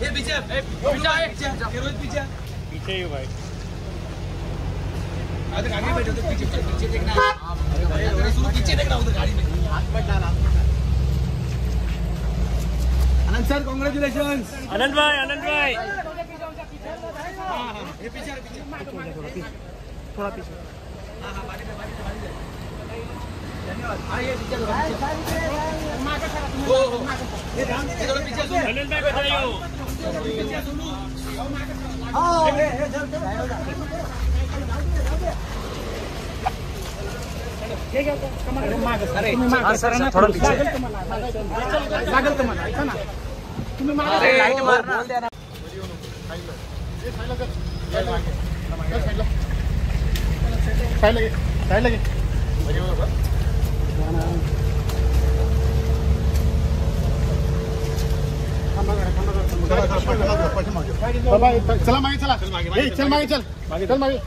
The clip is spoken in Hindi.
पीछे ही भाई। आगे बैठो तो पीछे देखना। पीछे देखना उधर गाड़ी में। आनंद सर कांग्रेचुलेशंस। आनंद भाई ये पीछे थोड़ा पीछे। धन्यवाद। आइए पीछे थोड़ा पीछे। आनंद भाई बताइए। थोड़ा पीछे लागल तुम्हाला ऐका ना तुम्ही मागे लाईट मार बोल द्या ना साइड लगे चला मागे चल मागे